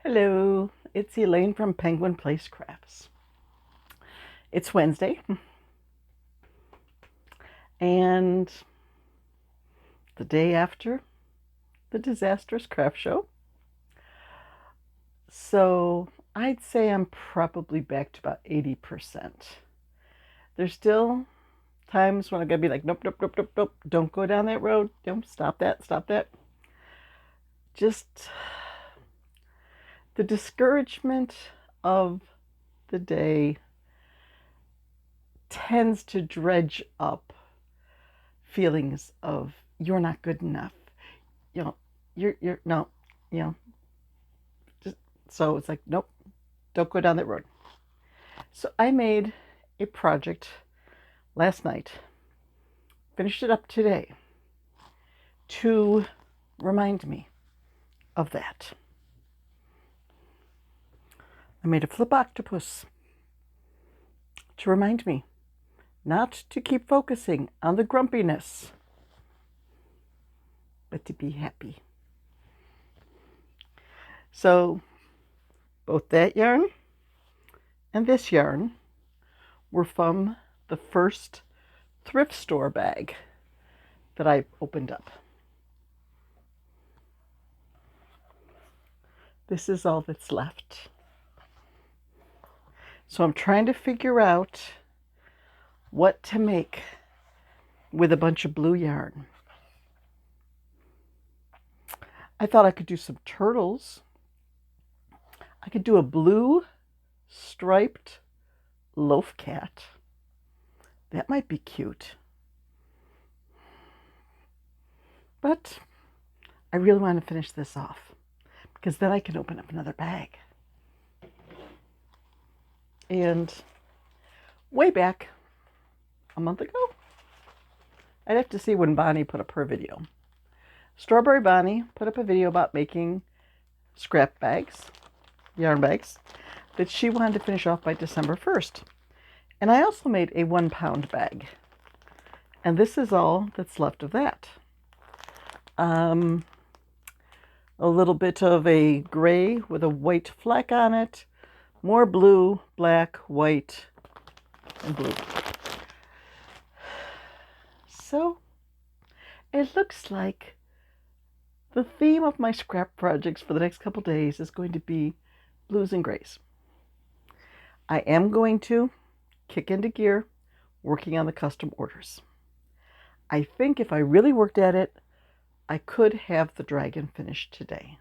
Hello, it's Elaine from Penguin Place Crafts. It's Wednesday, and the day after the disastrous craft show. So I'd say I'm probably back to about 80%. There's still times when I gotta be like, nope, nope, nope, nope, nope, don't go down that road. Don't stop that, stop that. Just the discouragement of the day tends to dredge up feelings of you're not good enough. You know, you're no, you know, just so it's like, nope, don't go down that road. So I made a project last night, finished it up today to remind me of that. I made a flip octopus to remind me not to keep focusing on the grumpiness, but to be happy. So both that yarn and this yarn were from the first thrift store bag that I opened up. This is all that's left. So I'm trying to figure out what to make with a bunch of blue yarn. I thought I could do some turtles. I could do a blue striped Loaf Cat. That might be cute. But I really want to finish this off because then I can open up another bag. And way back a month ago, I'd have to see when Bonnie put up her video. Strawberry Bonnie put up a video about making scrap bags, yarn bags, that she wanted to finish off by December 1st. And I also made a 1-pound bag. And this is all that's left of that. A little bit of a gray with a white fleck on it, more blue, black, white, and blue. So it looks like the theme of my scrap projects for the next couple days is going to be blues and grays. I am going to kick into gear working on the custom orders. I think if I really worked at it, I could have the dragon finished today.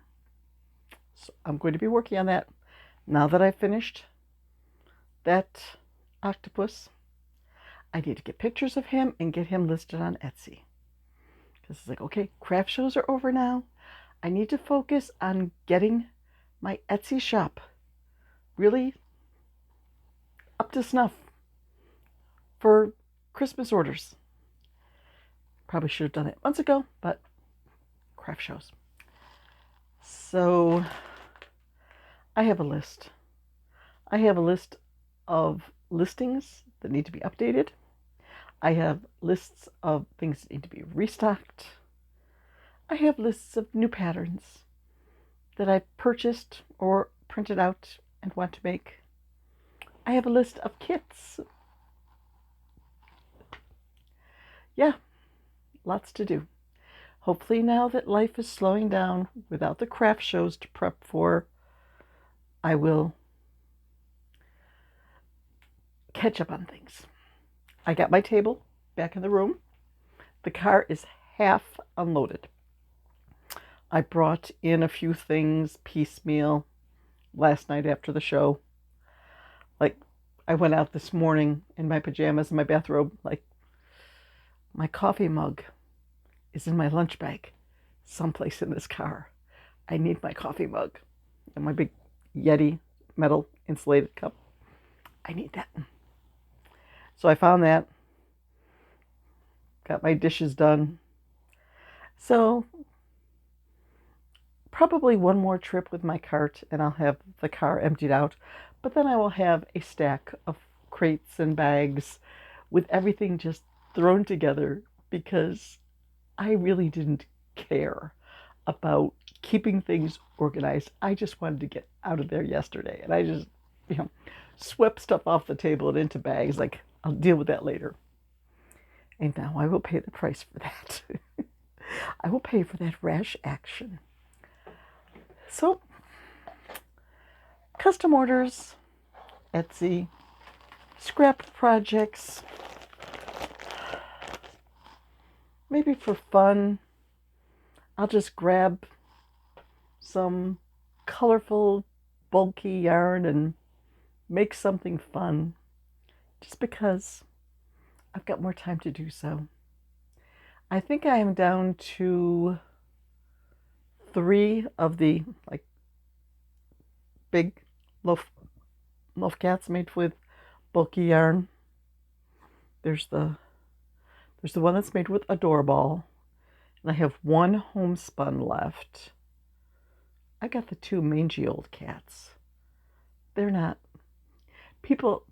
So I'm going to be working on that. Now that I've finished that octopus, I need to get pictures of him and get him listed on Etsy. Because it's like, okay, craft shows are over now. I need to focus on getting my Etsy shop really up to snuff for Christmas orders. Probably should have done it months ago, but craft shows. So I have a list. I have a list of listings that need to be updated. I have lists of things that need to be restocked. I have lists of new patterns that I've purchased or printed out and want to make. I have a list of kits. Yeah, lots to do. Hopefully now that life is slowing down without the craft shows to prep for, I will catch up on things. I got my table back in the room. The car is half unloaded. I brought in a few things piecemeal last night after the show. Like, I went out this morning in my pajamas and my bathrobe. Like, my coffee mug is in my lunch bag someplace in this car. I need my coffee mug and my big Yeti metal insulated cup. I need that. So I found that. Got my dishes done. So probably one more trip with my cart and I'll have the car emptied out. But then I will have a stack of crates and bags with everything just thrown together because I really didn't care about keeping things organized. I just wanted to get out of there yesterday, and I just, swept stuff off the table and into bags. Like, I'll deal with that later. And now I will pay the price for that. I will pay for that rash action. So, custom orders, Etsy, scrap projects, maybe for fun, I'll just grab some colorful, bulky yarn and make something fun, just because I've got more time to do so. I think I am down to 3 of the big loaf cats made with bulky yarn. There's the one that's made with a doorball, and I have 1 homespun left. I got the 2 mangy old cats. They're not. People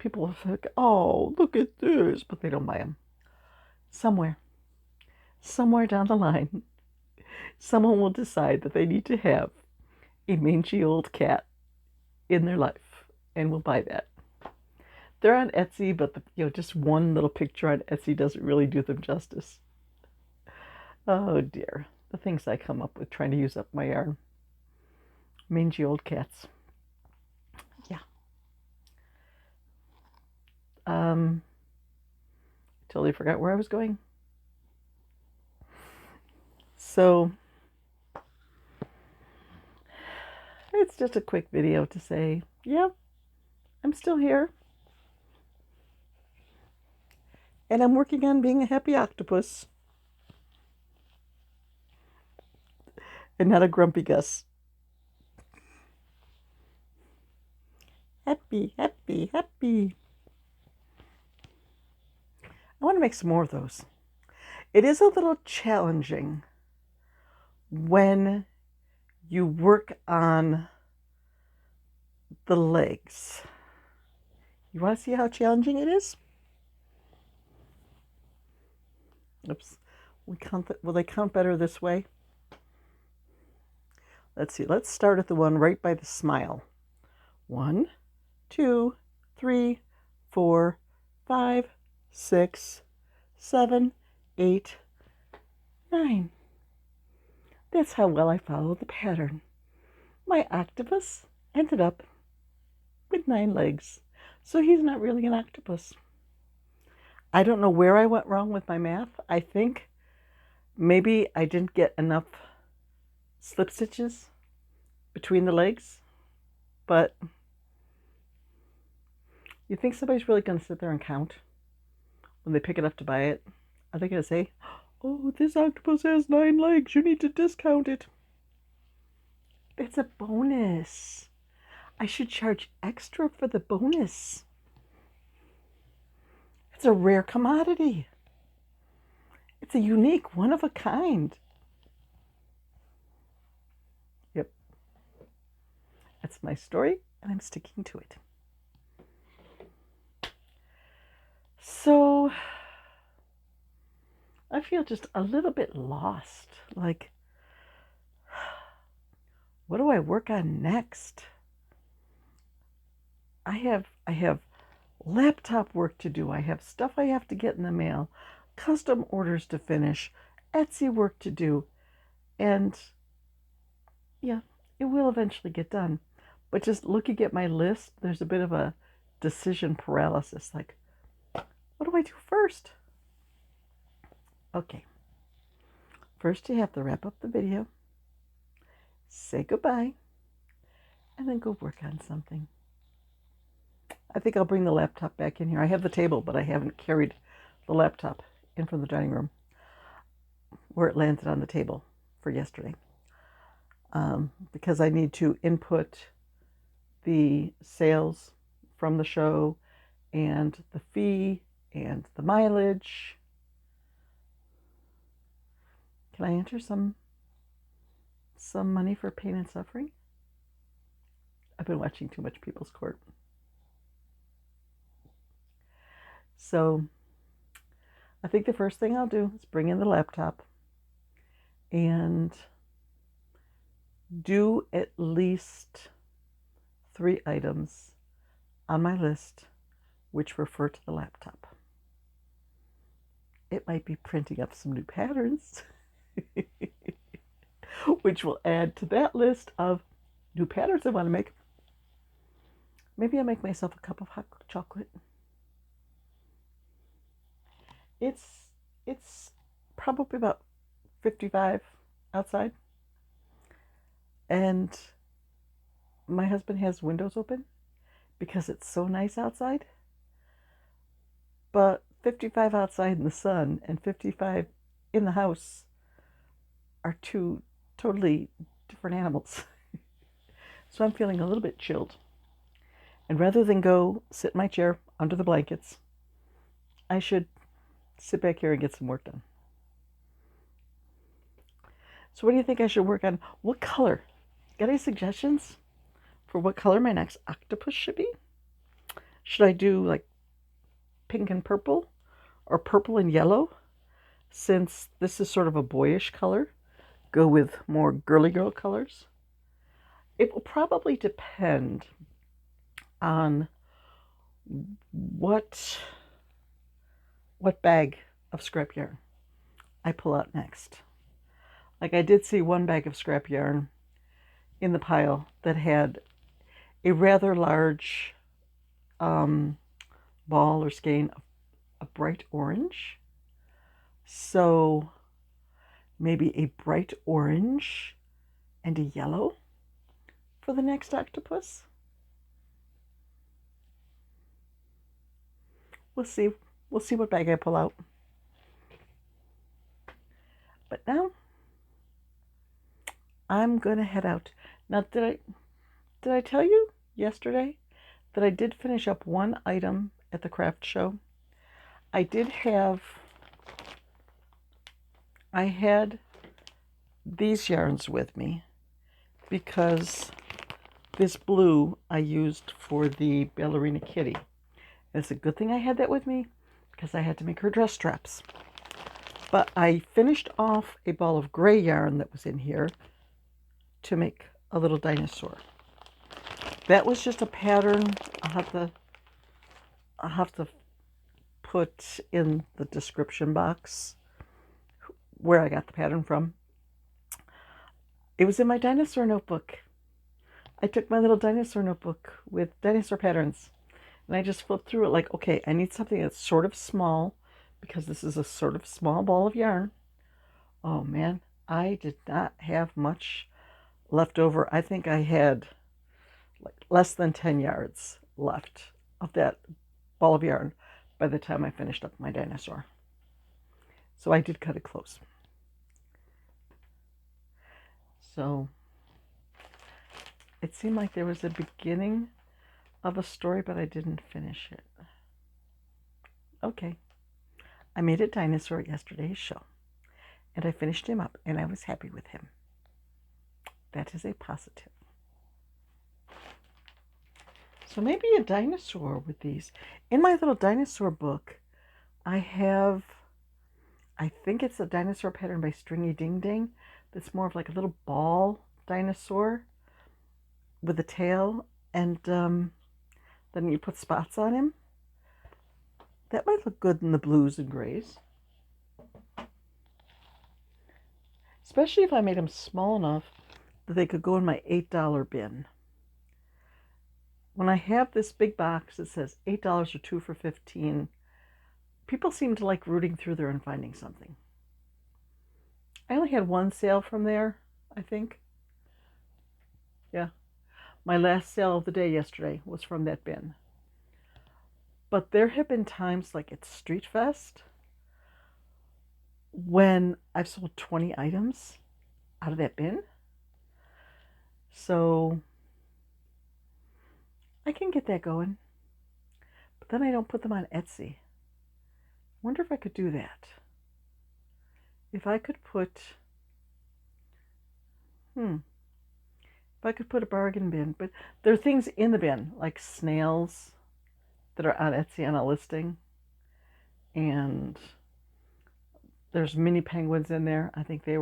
think, oh, look at this, but they don't buy them. Somewhere down the line, someone will decide that they need to have a mangy old cat in their life, and will buy that. They're on Etsy, but just one little picture on Etsy doesn't really do them justice. Oh dear, the things I come up with trying to use up my yarn. Mangy old cats. Yeah. Totally forgot where I was going. So, it's just a quick video to say, yeah, I'm still here. And I'm working on being a happy octopus. And not a grumpy Gus. Happy, happy, happy. I want to make some more of those. It is a little challenging when you work on the legs. You want to see how challenging it is? Oops. Will they count better this way? Let's see. Let's start at the one right by the smile. 1, 2, 3, 4, 5, 6, 7, 8, 9. That's how well I followed the pattern. My octopus ended up with 9 legs. So he's not really an octopus. I don't know where I went wrong with my math. I think maybe I didn't get enough slip stitches between the legs. But you think somebody's really going to sit there and count when they pick it up to buy it? Are they going to say, oh, this octopus has 9 legs, you need to discount it? It's a bonus. I should charge extra for the bonus. It's a rare commodity. It's a unique, one of a kind. Yep. That's my story, and I'm sticking to it. So, I feel just a little bit lost. Like, what do I work on next? I have laptop work to do. I have stuff I have to get in the mail, custom orders to finish, Etsy work to do, and yeah, it will eventually get done. But just looking at my list, there's a bit of a decision paralysis. Like, what do I do first? Okay. First, you have to wrap up the video, say goodbye, and then go work on something. I think I'll bring the laptop back in here. I have the table, but I haven't carried the laptop in from the dining room where it landed on the table for yesterday. Because I need to input the sales from the show and the fee and the mileage. Can I enter some money for pain and suffering? I've been watching too much People's Court. So I think the first thing I'll do is bring in the laptop and do at least 3 items on my list which refer to the laptop. It might be printing up some new patterns, which will add to that list of new patterns I want to make. Maybe I'll make myself a cup of hot chocolate. It's probably about 55 outside. And my husband has windows open because it's so nice outside. But 55 outside in the sun and 55 in the house are two totally different animals. So I'm feeling a little bit chilled. And rather than go sit in my chair under the blankets, I should sit back here and get some work done. So what do you think I should work on? What color? Got any suggestions for what color my next octopus should be? Should I do like pink and purple or purple and yellow? Since this is sort of a boyish color, go with more girly girl colors. It will probably depend on what bag of scrap yarn I pull out next. Like I did see one bag of scrap yarn in the pile that had a rather large ball or skein of bright orange. So maybe a bright orange and a yellow for the next octopus. We'll see. We'll see what bag I pull out. But now I'm gonna head out. Now, did I tell you yesterday that I did finish up one item at the craft show? I had these yarns with me because this blue I used for the ballerina kitty. And it's a good thing I had that with me because I had to make her dress straps. But I finished off a ball of gray yarn that was in here to make a little dinosaur. That was just a pattern. I'll have to put in the description box where I got the pattern from. It was in my dinosaur notebook. I took my little dinosaur notebook with dinosaur patterns and I just flipped through it like, okay, I need something that's sort of small because this is a sort of small ball of yarn. Oh man, I did not have much left over. I think I had like less than 10 yards left of that ball of yarn by the time I finished up my dinosaur. So I did cut it close. So it seemed like there was a beginning of a story, but I didn't finish it. Okay. I made a dinosaur at yesterday's show, and I finished him up, and I was happy with him. That is a positive. So maybe a dinosaur with these. In my little dinosaur book, I think it's a dinosaur pattern by Stringy Ding Ding. That's more of like a little ball dinosaur with a tail, and then you put spots on him. That might look good in the blues and grays. Especially if I made them small enough that they could go in my $8 bin. When I have this big box that says $8 or 2 for $15, people seem to like rooting through there and finding something. I only had one sale from there, I think. Yeah. My last sale of the day yesterday was from that bin. But there have been times like at Street Fest when I've sold 20 items out of that bin. So I can get that going. But then I don't put them on Etsy. I wonder if I could do that. If I could put a bargain bin, but there are things in the bin like snails that are on Etsy on a listing, and there's mini penguins in there. I think they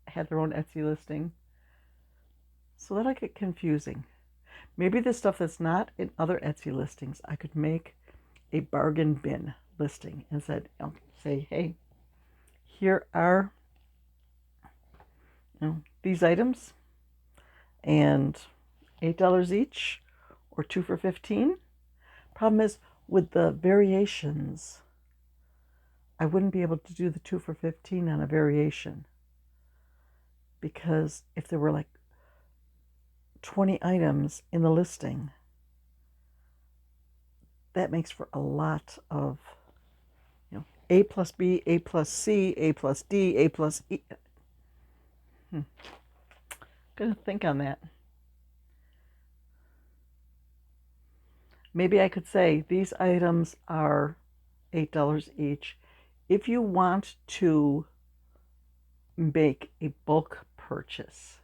had their own Etsy listing. So that'll get confusing. Maybe the stuff that's not in other Etsy listings, I could make a bargain bin listing and say, hey, here are these items, and $8 each, or 2 for $15. Problem is, with the variations, I wouldn't be able to do the 2 for $15 on a variation, because if there were like 20 items in the listing, that makes for a lot of, A plus B, A plus C, A plus D, A plus E. Gonna think on that. Maybe I could say these items are $8 each. If you want to make a bulk purchase,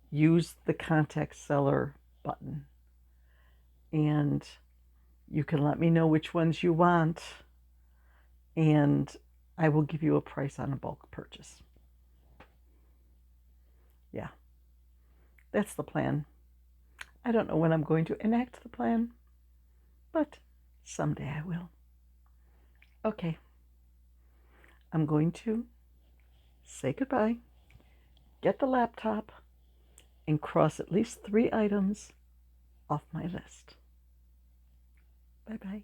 use the contact seller button, and you can let me know which ones you want, and I will give you a price on a bulk purchase. Yeah, that's the plan. I don't know when I'm going to enact the plan, but someday I will. Okay, I'm going to say goodbye, get the laptop, and cross at least 3 items off my list. Bye-bye.